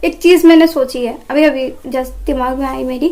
एक चीज मैंने सोची है अभी अभी जस्ट दिमाग में आई मेरी,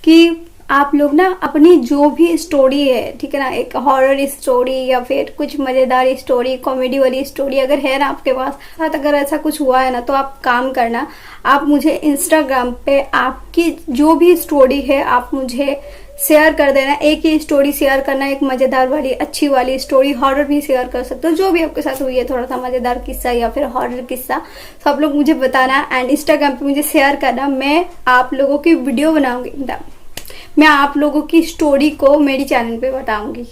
कि आप लोग ना अपनी जो भी स्टोरी है, ठीक है ना, एक हॉरर स्टोरी या फिर कुछ मजेदार स्टोरी, कॉमेडी वाली स्टोरी अगर है ना आपके पास, अगर ऐसा कुछ हुआ है ना, तो आप काम करना, आप मुझे इंस्टाग्राम पे आपकी जो भी स्टोरी है आप मुझे शेयर कर देना। एक ही स्टोरी शेयर करना, एक मजेदार वाली अच्छी वाली स्टोरी, हॉरर भी शेयर कर सकते हो, जो भी आपके साथ हुई है, थोड़ा सा मजेदार किस्सा या फिर हॉरर किस्सा, तो आप लोग मुझे बताना एंड इंस्टाग्राम पे मुझे शेयर करना। मैं आप लोगों की वीडियो बनाऊंगी, मैं आप लोगों की स्टोरी को मेरी चैनल पे बताऊंगी,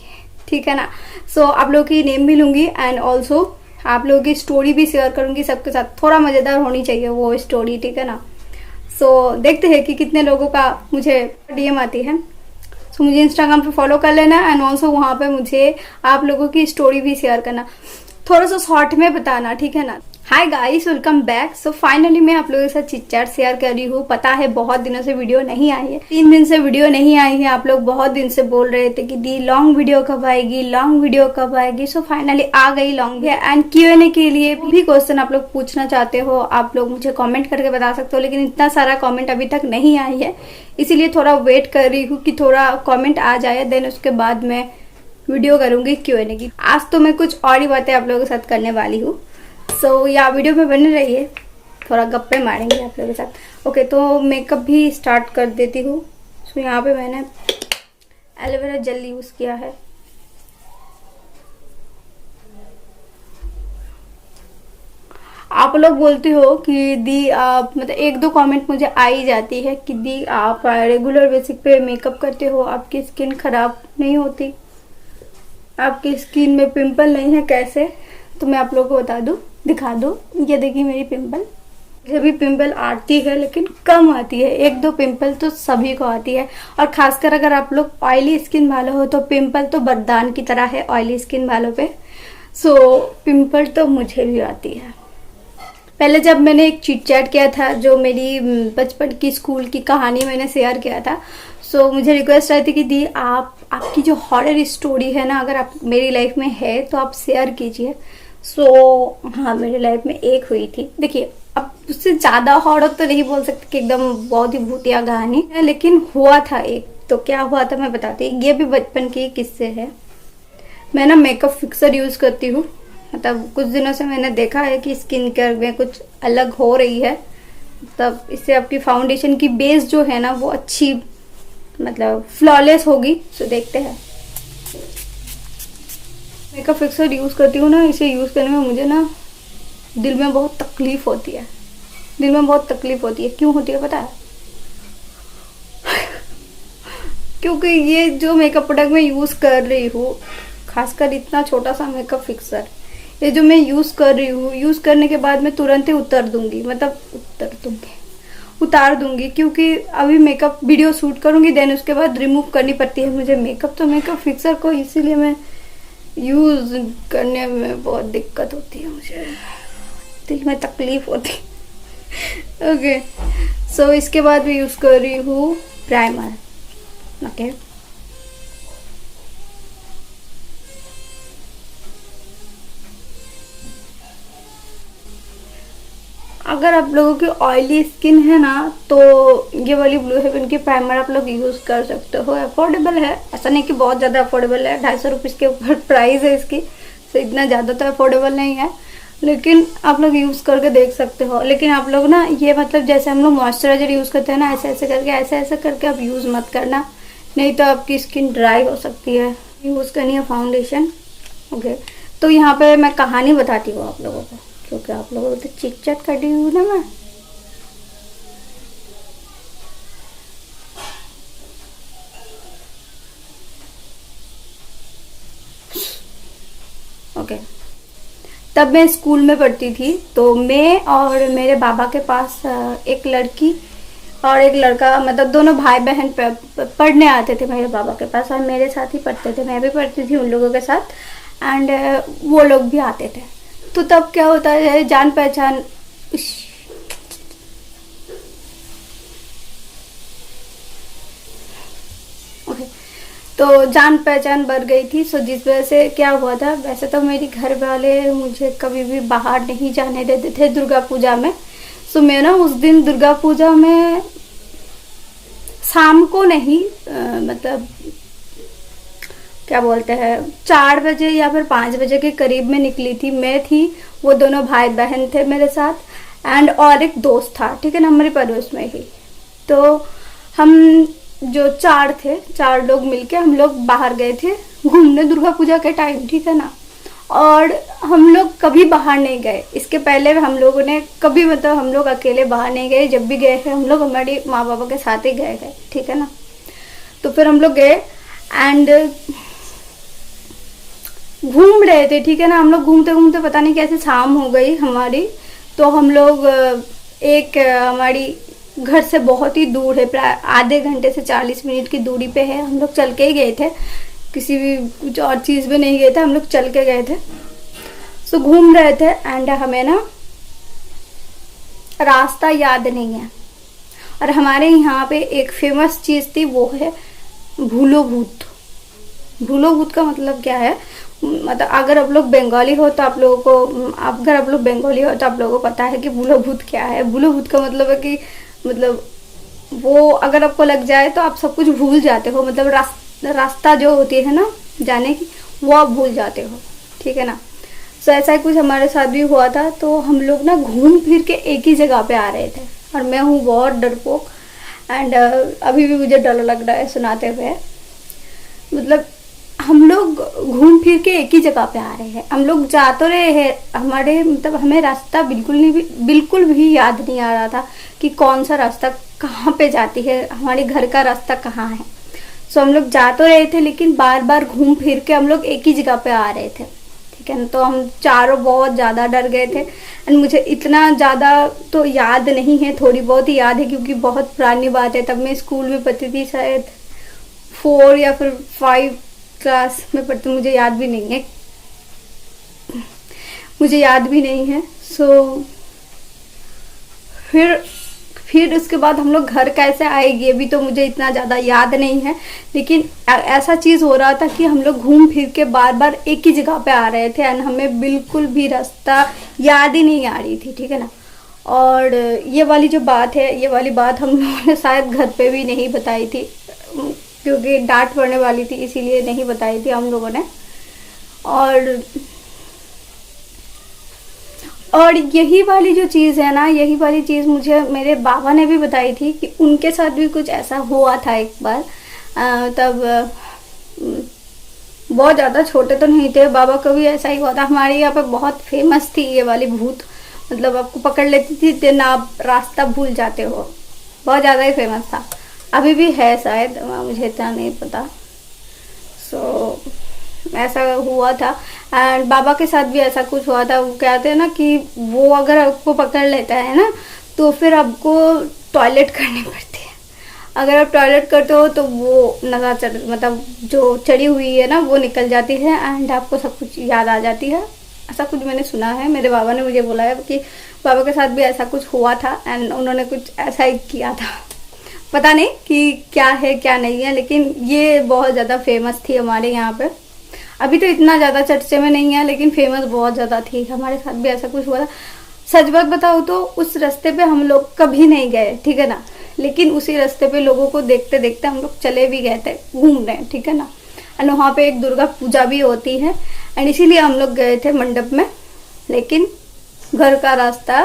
ठीक है ना। सो आप लोगों की नेम भी लूंगी एंड ऑल्सो आप लोगों की स्टोरी भी शेयर करूंगी सबके साथ। थोड़ा मजेदार होनी चाहिए वो स्टोरी, ठीक है ना। सो देखते हैं कि कितने लोगों का मुझे डीएम आती है। सो मुझे इंस्टाग्राम पे फॉलो कर लेना एंड ऑल्सो वहां पे मुझे आप लोगों की स्टोरी भी शेयर करना, थोड़ा सा शॉर्ट में बताना, ठीक है ना। Hi guys, welcome back. So finally मैं आप लोगों के साथ चिट चैट शेयर कर रही हूँ। पता है बहुत दिनों से वीडियो नहीं आई है, 3 दिन से वीडियो नहीं आई है। आप लोग बहुत दिन से बोल रहे थे कि दी लॉन्ग वीडियो कब आएगी, लॉन्ग वीडियो कब आएगी। सो फाइनली आ गई लॉन्ग है एंड Q&A के लिए भी क्वेश्चन आप लोग पूछना चाहते हो, आप लोग मुझे कॉमेंट करके बता सकते हो, लेकिन इतना सारा कॉमेंट अभी तक नहीं आई है, इसीलिए थोड़ा वेट कर रही हूँ कि थोड़ा कॉमेंट आ जाए, देन उसके बाद मैं वीडियो करूंगी Q&A की। आज तो मैं कुछ और ही बातें आप लोगों के साथ करने वाली हूँ। सो या वीडियो में बने रहिए, थोड़ा गप्पे मारेंगे आप लोगों के साथ। ओके, तो मेकअप भी स्टार्ट कर देती हूँ। सो यहाँ पे मैंने एलोवेरा जेल यूज किया है। आप लोग बोलते हो कि दी आप मतलब 1-2 कमेंट मुझे आ ही जाती है कि दी आप रेगुलर बेसिक पे मेकअप करते हो, आपकी स्किन खराब नहीं होती, आपकी स्किन में पिंपल नहीं है, कैसे? तो मैं आप लोगों को बता दूं, दिखा दूं, ये देखिए मेरी पिंपल। मुझे भी पिंपल आती है लेकिन कम आती है, 1-2 पिंपल तो सभी को आती है, और खासकर अगर आप लोग ऑयली स्किन वाले हो तो पिंपल तो वरदान की तरह है ऑयली स्किन वालों पे। सो पिंपल तो मुझे भी आती है। पहले जब मैंने एक चिट चैट किया था, जो मेरी बचपन की स्कूल की कहानी मैंने शेयर किया था, सो मुझे रिक्वेस्ट आई थी कि दी आपकी जो हॉरर स्टोरी है ना, अगर आप मेरी लाइफ में है तो आप शेयर कीजिए। सो हाँ, मेरी लाइफ में एक हुई थी। देखिए, अब उससे ज़्यादा हॉरर तो नहीं बोल सकते कि एकदम बहुत ही भूतिया कहानी है, लेकिन हुआ था एक। तो क्या हुआ था मैं बताती हूँ, ये भी बचपन की किस्से है। मैं ना मेकअप फिक्सर यूज़ करती हूँ, मतलब कुछ दिनों से मैंने देखा है कि स्किन केयर में कुछ अलग हो रही है, मतलब इससे आपकी फाउंडेशन की बेस जो है ना वो अच्छी, मतलब फ्लॉलेस होगी। तो देखते हैं। मेकअप फिक्सर यूज करती हूँ ना, इसे यूज करने में मुझे ना दिल में बहुत तकलीफ होती है, दिल में बहुत तकलीफ होती है। क्यों होती है पता है? क्योंकि ये जो मेकअप प्रोडक्ट मैं यूज कर रही हूँ, खासकर इतना छोटा सा मेकअप फिक्सर, ये जो मैं यूज कर रही हूँ, यूज करने के बाद मैं तुरंत ही उतार दूंगी, क्योंकि अभी मेकअप वीडियो शूट करूंगी, देन उसके बाद रिमूव करनी पड़ती है मुझे मेकअप। तो मेकअप फिक्सर को इसीलिए मैं यूज करने में बहुत दिक्कत होती है, मुझे दिल में तकलीफ होती है। ओके, सो इसके बाद मैं यूज कर रही हूँ प्राइमर। ओके, अगर आप लोगों की ऑयली स्किन है ना, तो ये वाली ब्लू हेवन की प्राइमर आप लोग यूज कर सकते हो। अफोर्डेबल है, ऐसा नहीं कि बहुत ज्यादा अफोर्डेबल है, 250 रुपीज के ऊपर प्राइस है इसकी, तो इतना ज्यादा तो अफोर्डेबल नहीं है, लेकिन आप लोग यूज करके देख सकते हो। लेकिन आप लोग ना ये मतलब जैसे हम लोग मॉइस्चराइजर यूज करते हैं ना, ऐसे ऐसे करके आप यूज मत करना, नहीं तो आपकी स्किन ड्राई हो सकती है। यूज करनी है फाउंडेशन। ओके, तो यहाँ पे मैं कहानी बताती हूँ आप लोगों को, क्योंकि आप लोगों को तो चिट चैट कर रही हूँ ना मैं। ओके, तब मैं स्कूल में पढ़ती थी, तो मैं और मेरे बाबा के पास एक लड़की और एक लड़का, मतलब दोनों भाई बहन पढ़ने आते थे मेरे बाबा के पास, और मेरे साथ ही पढ़ते थे, मैं भी पढ़ती थी उन लोगों के साथ, एंड वो लोग भी आते थे। तो तब क्या होता है, जान पहचान, तो जान पहचान बढ़ गई थी। सो जिस वजह से क्या हुआ था, वैसे तो मेरे घर वाले मुझे कभी भी बाहर नहीं जाने देते थे दुर्गा पूजा में। सो मैं ना उस दिन दुर्गा पूजा में शाम को नहीं, मतलब क्या बोलते हैं 4 बजे या फिर 5 बजे के करीब में निकली थी। मैं थी, वो दोनों भाई बहन थे मेरे साथ एंड और एक दोस्त था, ठीक है ना, हमारे पड़ोस में ही। तो हम जो 4 थे, 4 लोग मिलके हम लोग बाहर गए थे घूमने दुर्गा पूजा के टाइम, ठीक है ना। और हम लोग कभी बाहर नहीं गए, इसके पहले हम लोगों ने कभी, मतलब हम लोग अकेले बाहर नहीं गए। जब भी गए हैं हम लोग हमारे माँ बाबा के साथ ही गए थे, ठीक है ना। तो फिर हम लोग गए एंड घूम रहे थे, ठीक है ना। हम लोग घूमते घूमते पता नहीं कैसे शाम हो गई हमारी। तो हम लोग एक हमारी घर से बहुत ही दूर है, प्राय आधे घंटे से 40 मिनट की दूरी पे है। हम लोग चल के ही गए थे, किसी भी कुछ और चीज़ में नहीं गए थे, हम लोग चल के गए थे। सो घूम रहे थे एंड हमें ना रास्ता याद नहीं है। और हमारे यहाँ पे एक फेमस चीज़ थी, वो है भूलो भूत। भूलो भूत का मतलब क्या है, मतलब अगर आप लोग बंगाली हो तो आप लोगों को, अगर आप लोग बंगाली हो तो आप लोगों को पता है कि भूलो भूत क्या है। भूलो भूत का मतलब है कि मतलब वो अगर आपको लग जाए तो आप सब कुछ भूल जाते हो, मतलब रास्ता जो होती है ना जाने की, वो आप भूल जाते हो, ठीक है ना। सो ऐसा ही कुछ हमारे साथ भी हुआ था। तो हम लोग ना घूम फिर के एक ही जगह पे आ रहे थे और मैं हूँ बहुत डरपोक एंड अभी भी मुझे डर लग रहा है सुनाते हुए। मतलब हम लोग घूम फिर के एक ही जगह पे आ रहे हैं, हम लोग जा तो रहे हैं, हमारे मतलब हमें रास्ता बिल्कुल भी याद नहीं आ रहा था कि कौन सा रास्ता कहाँ पे जाती है, हमारे घर का रास्ता कहाँ है। सो हम लोग जा तो रहे थे लेकिन बार बार घूम फिर के हम लोग एक ही जगह पे आ रहे थे, ठीक है ना। तो हम चारों बहुत ज़्यादा डर गए थे एंड मुझे इतना ज़्यादा तो याद नहीं है, थोड़ी बहुत ही याद है क्योंकि बहुत पुरानी बात है। तब मैं स्कूल में पढ़ती थी, शायद 4 या फिर 5 क्लास में पढ़ती, मुझे याद भी नहीं है, मुझे याद भी नहीं है। सो फिर उसके बाद हम लोग घर कैसे आए ये भी तो मुझे इतना ज़्यादा याद नहीं है, लेकिन ऐसा चीज़ हो रहा था कि हम लोग घूम फिर के बार बार एक ही जगह पे आ रहे थे एंड हमें बिल्कुल भी रास्ता याद ही नहीं आ रही थी, ठीक है ना। और ये वाली जो बात है, ये वाली बात हम लोगों ने शायद घर पे भी नहीं बताई थी क्योंकि डांट पड़ने वाली थी, इसीलिए नहीं बताई थी हम लोगों ने। और यही वाली जो चीज़ है ना, यही वाली चीज़ मुझे मेरे बाबा ने भी बताई थी कि उनके साथ भी कुछ ऐसा हुआ था एक बार। तब बहुत ज़्यादा छोटे तो नहीं थे, बाबा को भी ऐसा ही हुआ था। हमारे यहाँ पे बहुत फेमस थी ये वाली भूत, मतलब आपको पकड़ लेती थी देन आप रास्ता भूल जाते हो, बहुत ज़्यादा ही फेमस था। अभी भी है शायद, मुझे इतना नहीं पता। सो ऐसा हुआ था एंड बाबा के साथ भी ऐसा कुछ हुआ था। वो कहते हैं ना कि वो अगर आपको पकड़ लेता है ना तो फिर आपको टॉयलेट करनी पड़ती है। अगर आप टॉयलेट करते हो तो वो नशा मतलब जो चढ़ी हुई है ना वो निकल जाती है एंड आपको सब कुछ याद आ जाती है। ऐसा कुछ मैंने सुना है, मेरे बाबा ने मुझे बोला है कि बाबा के साथ भी ऐसा कुछ हुआ था एंड उन्होंने कुछ ऐसा ही किया था। पता नहीं कि क्या है क्या नहीं है, लेकिन ये बहुत ज़्यादा फेमस थी हमारे यहाँ पे। अभी तो इतना ज़्यादा चर्चे में नहीं है लेकिन फेमस बहुत ज़्यादा थी। हमारे साथ भी ऐसा कुछ हुआ था। सच बात बताओ तो उस रास्ते पे हम लोग कभी नहीं गए, ठीक है ना, लेकिन उसी रास्ते पे लोगों को देखते देखते हम लोग चले भी गए थे घूमने, ठीक है ना। एंड वहाँ पे एक दुर्गा पूजा भी होती है एंड इसीलिए हम लोग गए थे मंडप में, लेकिन घर का रास्ता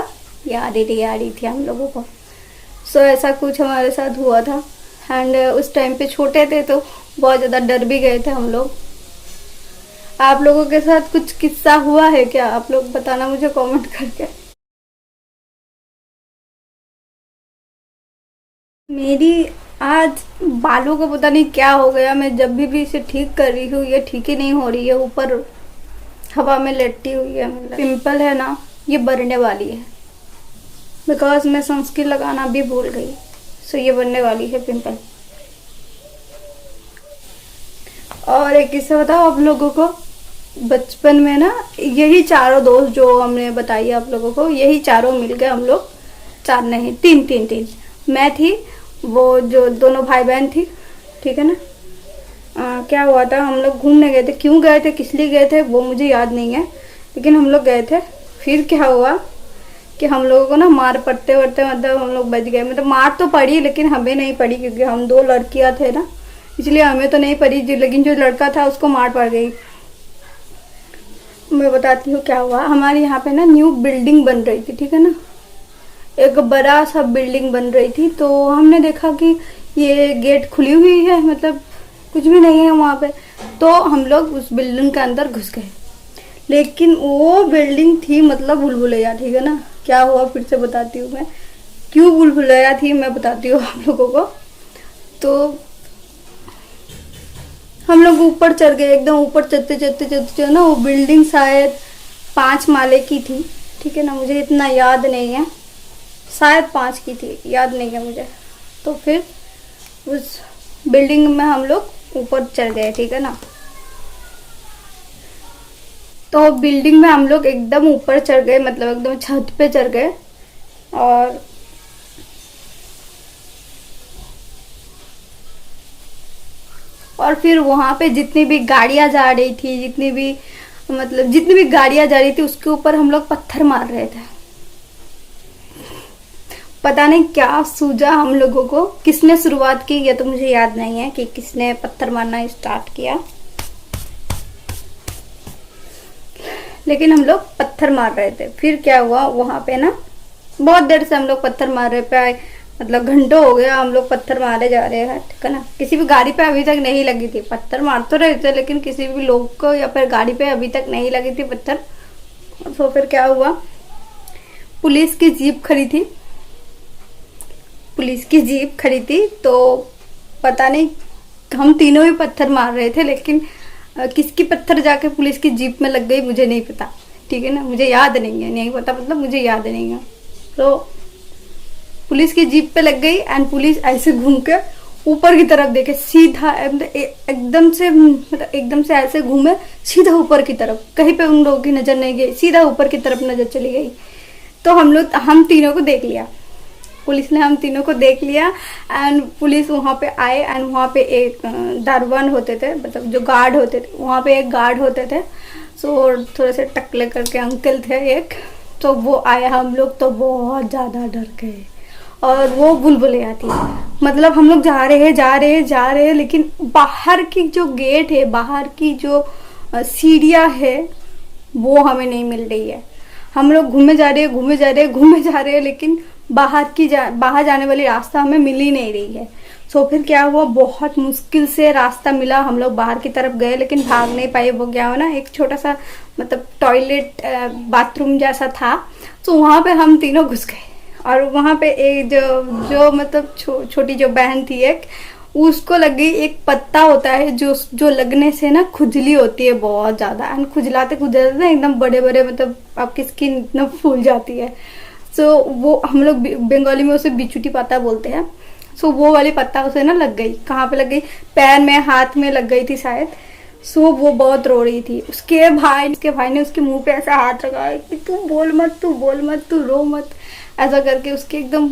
याद ही नहीं आ रही थी हम लोगों को। सो ऐसा कुछ हमारे साथ हुआ था एंड उस टाइम पे छोटे थे तो बहुत ज़्यादा डर भी गए थे हम लोग। आप लोगों के साथ कुछ किस्सा हुआ है क्या? आप लोग बताना मुझे कमेंट करके। मेरी आज बालों को पता नहीं क्या हो गया, मैं जब भी इसे ठीक कर रही हूँ ये ठीक ही नहीं हो रही है, ऊपर हवा में लटकी हुई है। मतलब पिंपल है ना, ये बढ़ने वाली है बिकॉज मैं सनस्क्रीन लगाना भी भूल गई। सो ये बनने वाली है पिंपल। और एक किस्सा बताओ आप लोगों को, बचपन में ना यही चारों दोस्त जो हमने बताई आप लोगों को, यही चारों मिल गए हम लोग, 4 नहीं 3 मैं थी, वो जो दोनों भाई बहन थी, ठीक है ना। क्या हुआ था, हम लोग घूमने गए थे, क्यों गए थे किस लिए गए थे वो मुझे याद नहीं है, लेकिन हम लोग गए थे। फिर क्या हुआ कि हम लोगों को ना मार पड़ते पड़ते मतलब हम लोग बच गए। मतलब मार तो पड़ी लेकिन हमें नहीं पड़ी क्योंकि हम 2 लड़कियां थे ना, इसलिए हमें तो नहीं पड़ी, लेकिन जो लड़का था उसको मार पड़ गई। मैं बताती हूँ क्या हुआ। हमारे यहाँ पे ना न्यू बिल्डिंग बन रही थी, ठीक है ना, एक बड़ा सा बिल्डिंग बन रही थी। तो हमने देखा कि ये गेट खुली हुई है, मतलब कुछ भी नहीं है वहाँ पे। तो हम लोग उस बिल्डिंग के अंदर घुस गए, लेकिन वो बिल्डिंग थी मतलब भूल-भुलैया, ठीक है ना। क्या हुआ फिर से बताती हूँ मैं, क्यों भूल-भुलैया थी मैं बताती हूँ आप लोगों को। तो हम लोग ऊपर चढ़ गए, एकदम ऊपर चढ़ते चढ़ते चढ़ते ना, वो बिल्डिंग शायद 5 माले की थी, ठीक है ना, मुझे इतना याद नहीं है, शायद 5 की थी, याद नहीं है मुझे। तो फिर उस बिल्डिंग में हम लोग ऊपर चढ़ गए, ठीक है ना। तो बिल्डिंग में हम लोग एकदम ऊपर चढ़ गए, मतलब एकदम छत पे चढ़ गए। और फिर वहां पे जितनी भी गाड़ियां जा रही थी, जितनी भी गाड़ियां जा रही थी उसके ऊपर हम लोग पत्थर मार रहे थे। पता नहीं क्या सूझा हम लोगों को, किसने शुरुआत की ये तो मुझे याद नहीं है कि किसने पत्थर मारना स्टार्ट किया, लेकिन हम लोग पत्थर मार रहे थे। फिर क्या हुआ वहां पे ना, बहुत देर से हम लोग पत्थर मार रहे पे, मतलब घंटों हो गया हम लोग पत्थर मारे जा रहे हैं, ठीक है ना। किसी भी गाड़ी पे अभी तक नहीं लगी थी, पत्थर मार तो रहे थे लेकिन किसी भी लोग को या फिर गाड़ी पे अभी तक नहीं लगी थी पत्थर। तो फिर क्या हुआ, पुलिस की जीप खड़ी थी, तो पता नहीं, हम तीनों ही पत्थर मार रहे थे, लेकिन किसकी पत्थर जाके पुलिस की जीप में लग गई मुझे नहीं पता, ठीक है ना, मुझे याद नहीं है, नहीं पता मतलब मुझे याद नहीं है। तो पुलिस की जीप पे लग गई एंड पुलिस ऐसे घूम के ऊपर की तरफ देखे, सीधा एकदम से, मतलब एकदम से ऐसे घूमे सीधा ऊपर की तरफ, कहीं पे उन लोगों की नजर नहीं गई, सीधा ऊपर की तरफ नजर चली गई। तो हम तीनों को देख लिया, पुलिस ने हम तीनों को देख लिया एंड पुलिस वहां पे आए एंड वहां पे एक दरबान होते थे, मतलब जो गार्ड होते थे, वहां पे एक गार्ड होते थे। सो थोड़े से टकले करके अंकल थे एक, तो वो आए, हम लोग तो बहुत ज्यादा डर गए। और वो बुलबुलिया थी, मतलब हम लोग जा रहे हैं लेकिन बाहर की जो गेट है, बाहर की जो सीढ़ियाँ है वो हमें नहीं मिल रही है। हम लोग घूमे जा रहे हैं लेकिन बाहर जाने वाली रास्ता हमें मिल ही नहीं रही है। सो फिर क्या हुआ, बहुत मुश्किल से रास्ता मिला, हम लोग बाहर की तरफ गए लेकिन भाग नहीं पाए। वो क्या हुआ ना, एक छोटा सा मतलब टॉयलेट बाथरूम जैसा था, तो वहां पे हम तीनों घुस गए। और वहां पे एक जो मतलब छोटी जो बहन थी एक, उसको लग गई, एक पत्ता होता है जो लगने से ना खुजली होती है बहुत ज्यादा, एंड खुजलाते ना एकदम बड़े बड़े, मतलब आपकी स्किन एकदम फूल जाती है। सो वो हम लोग बंगाली में उसे बिचुटी पत्ता बोलते हैं। सो वो वाली पत्ता उसे ना लग गई, कहाँ पे लग गई, पैर में हाथ में लग गई थी शायद। सो वो बहुत रो रही थी। उसके भाई ने उसके मुंह पे ऐसा हाथ लगाया कि तू बोल मत, तू रो मत, ऐसा करके उसके एकदम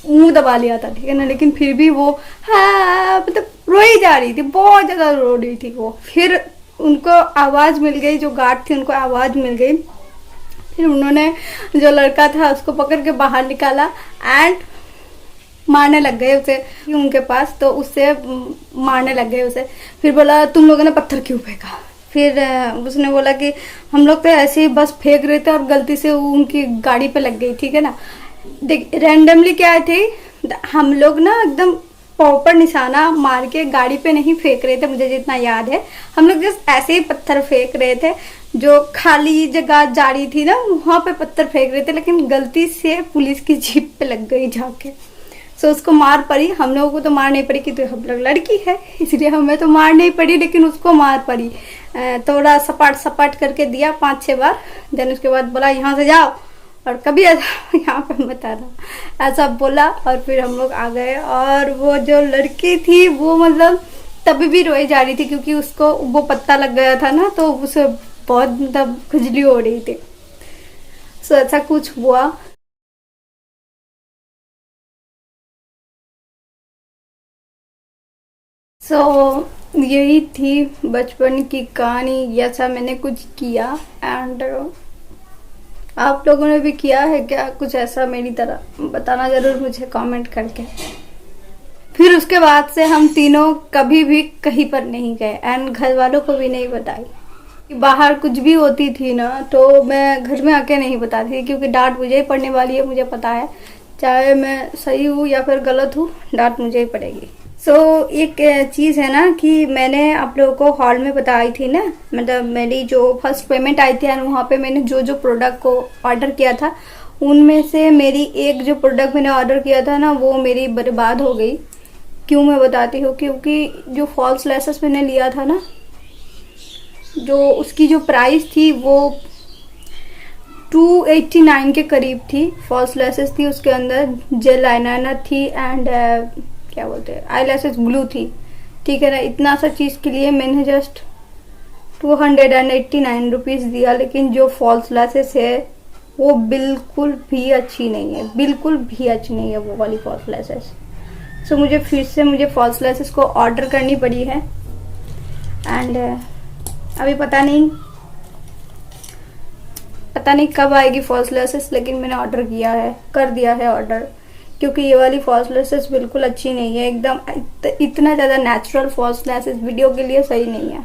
मुंह दबा लिया था, ठीक है ना। लेकिन फिर भी वो हाँ मतलब रो ही जा रही थी, बहुत ज्यादा रो रही थी वो। फिर उनको आवाज मिल गई, जो गार्ड थी उनको आवाज मिल गई। फिर उन्होंने जो लड़का था उसको पकड़ के बाहर निकाला एंड मारने लग गए उसे उनके पास, तो उससे मारने लग गए उसे। फिर बोला तुम लोगों ने पत्थर क्यों फेंका। फिर उसने बोला कि हम लोग तो ऐसे ही बस फेंक रहे थे और गलती से उनकी गाड़ी पे लग गई, ठीक है ना। देख रैंडमली क्या थे हम लोग ना, एकदम प्रॉपर निशाना मार के गाड़ी पे नहीं फेंक रहे थे, मुझे जितना याद है। हम लोग जस्ट ऐसे ही पत्थर फेंक रहे थे, जो खाली जगह जा रही थी ना वहां पे पत्थर फेंक रहे थे, लेकिन गलती से पुलिस की जीप पे लग गई जाके। सो उसको मार पड़ी, हम लोगों को तो मार नहीं पड़ी क्योंकि हम लोग लड़की है, इसलिए हमें तो मार नहीं पड़ी, लेकिन उसको मार पड़ी। थोड़ा सपाट करके दिया 5-6 बार। देन उसके बाद बोला यहाँ से जाओ और कभी ऐसा यहाँ पे मत आना, ऐसा बोला। और फिर हम लोग आ गए। और वो जो लड़की थी वो मतलब तभी भी रोई जा रही थी क्योंकि उसको वो पत्ता लग गया था ना, तो उसे बहुत मतलब खुजली हो रही थी। सो ऐसा कुछ हुआ। यही थी बचपन की कहानी, ऐसा मैंने कुछ किया एंड आप लोगों ने भी किया है क्या कुछ ऐसा मेरी तरह? बताना जरूर मुझे कमेंट करके। फिर उसके बाद से हम तीनों कभी भी कहीं पर नहीं गए एंड घर वालों को भी नहीं बताई। बाहर कुछ भी होती थी ना तो मैं घर में आके नहीं बताती थी, क्योंकि डांट मुझे ही पड़ने वाली है, मुझे पता है। चाहे मैं सही हूँ या फिर गलत हूँ, डांट मुझे ही पड़ेगी। एक चीज़ है ना कि मैंने आप लोगों को हॉल में बताई थी ना, मतलब मेरी जो फर्स्ट पेमेंट आई थी एंड वहाँ पे मैंने जो जो प्रोडक्ट को ऑर्डर किया था, उनमें से मेरी एक जो प्रोडक्ट मैंने ऑर्डर किया था ना वो मेरी बर्बाद हो गई। क्यों मैं बताती हूँ, क्योंकि जो फॉल्स लेसेस मैंने लिया था ना, जो उसकी जो प्राइस थी वो 289 के करीब थी। फॉल्स लेसेस थी, उसके अंदर जेल आईलाइनर थी एंड क्या बोलते हैं आई लैसेस ग्लू थी, ठीक है ना। इतना सा चीज़ के लिए मैंने जस्ट 289 रुपीज़ दिया, लेकिन जो फॉल्स लेसेस है वो बिल्कुल भी अच्छी नहीं है, बिल्कुल भी अच्छी नहीं है वो वाली फॉल्स लेसेस। मुझे फिर से मुझे फॉल्स लेसेस को ऑर्डर करनी पड़ी है एंड अभी पता नहीं कब आएगी फॉल्स लेसेस, लेकिन मैंने ऑर्डर किया है, कर दिया है ऑर्डर, क्योंकि ये वाली फॉल्स लेसेस बिल्कुल अच्छी नहीं है। एकदम इतना ज़्यादा नेचुरल फॉल्स लेसेस वीडियो के लिए सही नहीं है।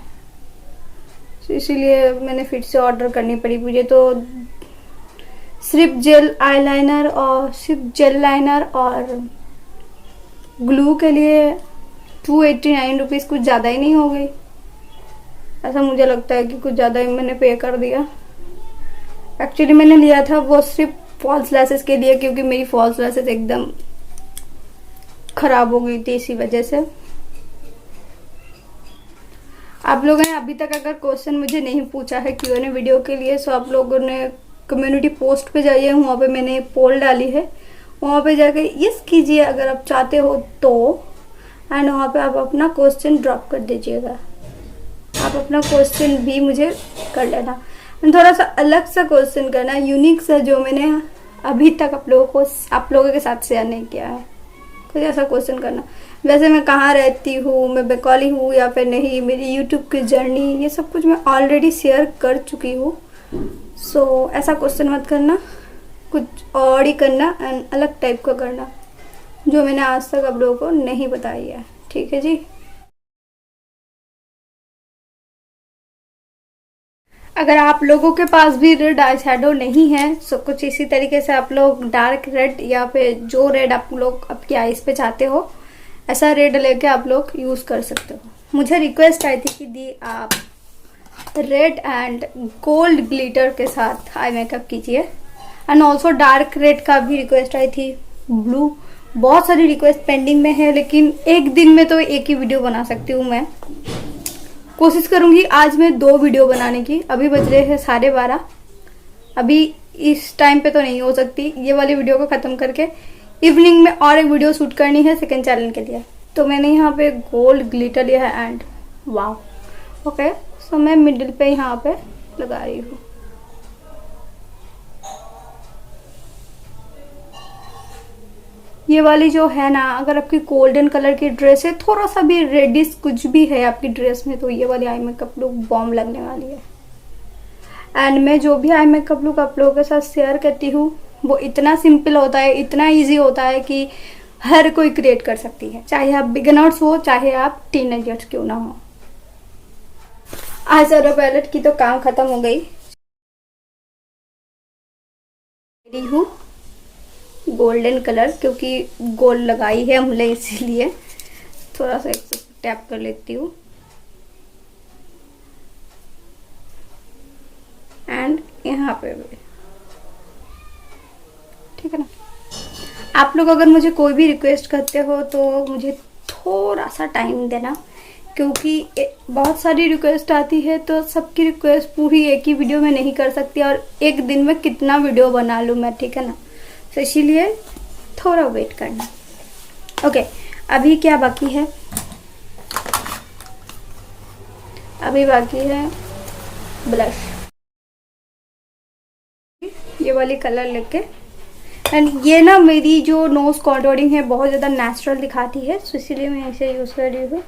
इसीलिए मैंने फिर से ऑर्डर करनी पड़ी मुझे। तो सिर्फ जेल आईलाइनर और सिर्फ जेल लाइनर और ग्लू के लिए 289 रुपीज़ कुछ ज़्यादा ही नहीं हो गई? ऐसा मुझे लगता है कि कुछ ज़्यादा ही मैंने पे कर दिया। एक्चुअली मैंने लिया था वो सिर्फ फॉल्स लेसेस के लिए, क्योंकि मेरी फॉल्स लेसेस एकदम खराब हो गई थी, इसी वजह से। आप लोगों ने अभी तक अगर क्वेश्चन मुझे नहीं पूछा है Q&A वीडियो के लिए, तो आप लोगों ने कम्युनिटी पोस्ट पे जाइए, वहाँ पे मैंने पोल डाली है, वहाँ पे जाके यस कीजिए अगर आप चाहते हो तो, एंड वहाँ पे आप अपना क्वेश्चन ड्रॉप कर दीजिएगा। आप अपना क्वेश्चन भी मुझे कर लेना, थोड़ा सा अलग सा क्वेश्चन करना, यूनिक सा, जो मैंने अभी तक आप लोगों के साथ शेयर नहीं किया है। कुछ ऐसा क्वेश्चन करना, वैसे मैं कहाँ रहती हूँ, मैं बंगाली हूँ या फिर नहीं, मेरी यूट्यूब की जर्नी, ये सब कुछ मैं ऑलरेडी शेयर कर चुकी हूँ। ऐसा क्वेश्चन मत करना, कुछ और ही करना एंड अलग टाइप का करना, जो मैंने आज तक आप लोगों को नहीं बताई है, ठीक है जी। अगर आप लोगों के पास भी रेड आई शैडो नहीं है, तो कुछ इसी तरीके से आप लोग डार्क रेड या फिर जो रेड आप लोग आपकी आईज पे चाहते हो, ऐसा रेड लेके आप लोग यूज कर सकते हो। मुझे रिक्वेस्ट आई थी कि दी आप रेड एंड गोल्ड ग्लिटर के साथ आई मेकअप कीजिए, एंड ऑल्सो डार्क रेड का भी रिक्वेस्ट आई थी, ब्लू। बहुत सारी रिक्वेस्ट पेंडिंग में है, लेकिन एक दिन में तो एक ही वीडियो बना सकती हूँ मैं। कोशिश करूंगी आज मैं 2 वीडियो बनाने की। अभी बज रहे हैं 12:30, अभी इस टाइम पे तो नहीं हो सकती। ये वाली वीडियो को ख़त्म करके इवनिंग में और एक वीडियो शूट करनी है सेकंड चैनल के लिए। तो मैंने यहाँ पे गोल्ड ग्लिटर लिया है एंड वाव, ओके। मैं मिडिल पे यहाँ पे लगा रही हूँ। ये वाली जो है ना, अगर आपकी गोल्डन कलर की ड्रेस है, थोड़ा सा भी रेडिश कुछ भी है आपकी ड्रेस में, तो ये वाली आई मेकअप लुक बॉम्ब लगने वाली है। एंड मैं जो भी आई मेकअप लुक आप लोगों के साथ शेयर करती हूँ, वो इतना सिंपल होता है, इतना इजी होता है कि हर कोई क्रिएट कर सकती है, चाहे आप बिगिनर्स हो, चाहे आप टीनेजर्स क्यों ना हो। आज ज़रा पैलेट की तो काम खत्म हो गई। हूँ गोल्डन कलर, क्योंकि गोल्ड लगाई है हमने, इसीलिए थोड़ा सा टैप कर लेती हूँ। एंड यहाँ पे भी, ठीक है ना। आप लोग अगर मुझे कोई भी रिक्वेस्ट करते हो तो मुझे थोड़ा सा टाइम देना, क्योंकि बहुत सारी रिक्वेस्ट आती है, तो सबकी रिक्वेस्ट पूरी एक ही वीडियो में नहीं कर सकती, और एक दिन में कितना वीडियो बना लूँ मैं, ठीक है ना। तो इसीलिए थोड़ा वेट करना, ओके। अभी क्या बाकी है, अभी बाकी है ब्लश, ये वाली कलर लेके। एंड ये ना मेरी जो नोज कॉन्टोरिंग है बहुत ज़्यादा नेचुरल दिखाती है, तो इसीलिए मैं इसे यूज़ कर रही हूँ।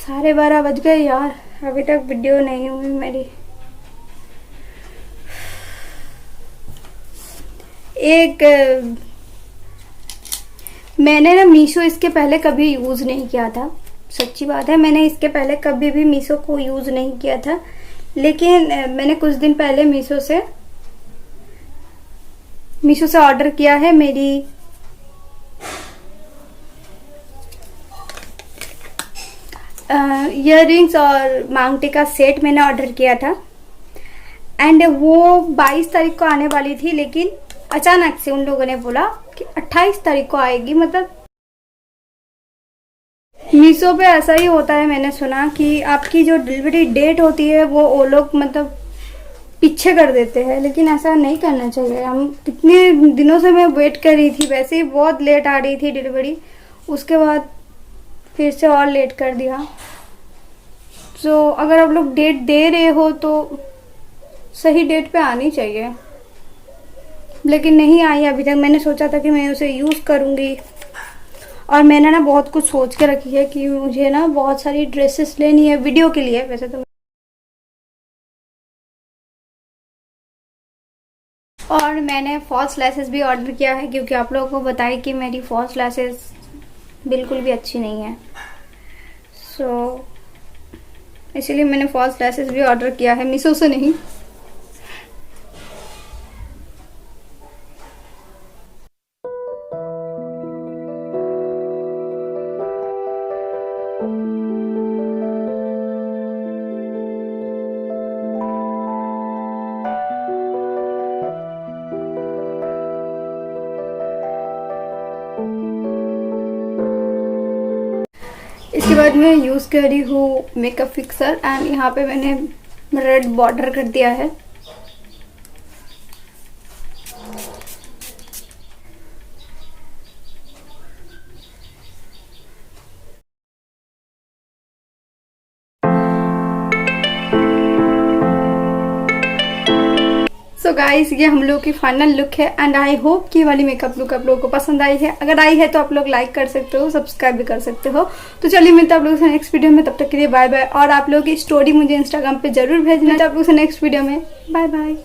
12:30 बज गए यार, अभी तक वीडियो नहीं हुई मेरी। एक मैंने ना मीशो इसके पहले कभी यूज़ नहीं किया था, सच्ची बात है, मैंने इसके पहले कभी भी मीशो को यूज़ नहीं किया था। लेकिन मैंने कुछ दिन पहले मीशो से ऑर्डर किया है मेरी इयररिंग्स और मांग टीका सेट मैंने ऑर्डर किया था। एंड वो 22 तारीख को आने वाली थी, लेकिन अचानक से उन लोगों ने बोला कि 28 तारीख को आएगी। मतलब मीशो पे ऐसा ही होता है, मैंने सुना कि आपकी जो डिलीवरी डेट होती है वो लोग मतलब पीछे कर देते हैं, लेकिन ऐसा नहीं करना चाहिए। हम कितने दिनों से मैं वेट कर रही थी, वैसे ही बहुत लेट आ रही थी डिलीवरी, उसके बाद फिर से और लेट कर दिया। तो अगर आप लोग डेट दे रहे हो तो सही डेट पे आनी चाहिए, लेकिन नहीं आई अभी तक। मैंने सोचा था कि मैं उसे यूज़ करूँगी, और मैंने ना बहुत कुछ सोच के रखी है कि मुझे ना बहुत सारी ड्रेसेस लेनी है वीडियो के लिए। वैसे तो और मैंने फॉल्स लैसेस भी ऑर्डर किया है, क्योंकि आप लोगों को बताया कि मेरी फॉल्स लैसेस बिल्कुल भी अच्छी नहीं है। सो इसीलिए मैंने फॉल्स लैसेस भी ऑर्डर किया है, मीशो से नहीं। इसके बाद मैं यूज़ कर रही हूँ मेकअप फिक्सर, एंड यहाँ पे मैंने रेड बॉर्डर कर दिया है। सो गाइस, ये हम लोग की फाइनल लुक है, एंड आई होप कि ये वाली मेकअप लुक आप लोगों को पसंद आई है। अगर आई है तो आप लोग लाइक कर सकते हो, सब्सक्राइब भी कर सकते हो। तो चलिए मिलते हैं आप लोगों से नेक्स्ट वीडियो में, तब तक के लिए बाय बाय। और आप लोगों की स्टोरी मुझे इंस्टाग्राम पे जरूर भेजना। तो आप लोगों से नेक्स्ट वीडियो में बाय बाय।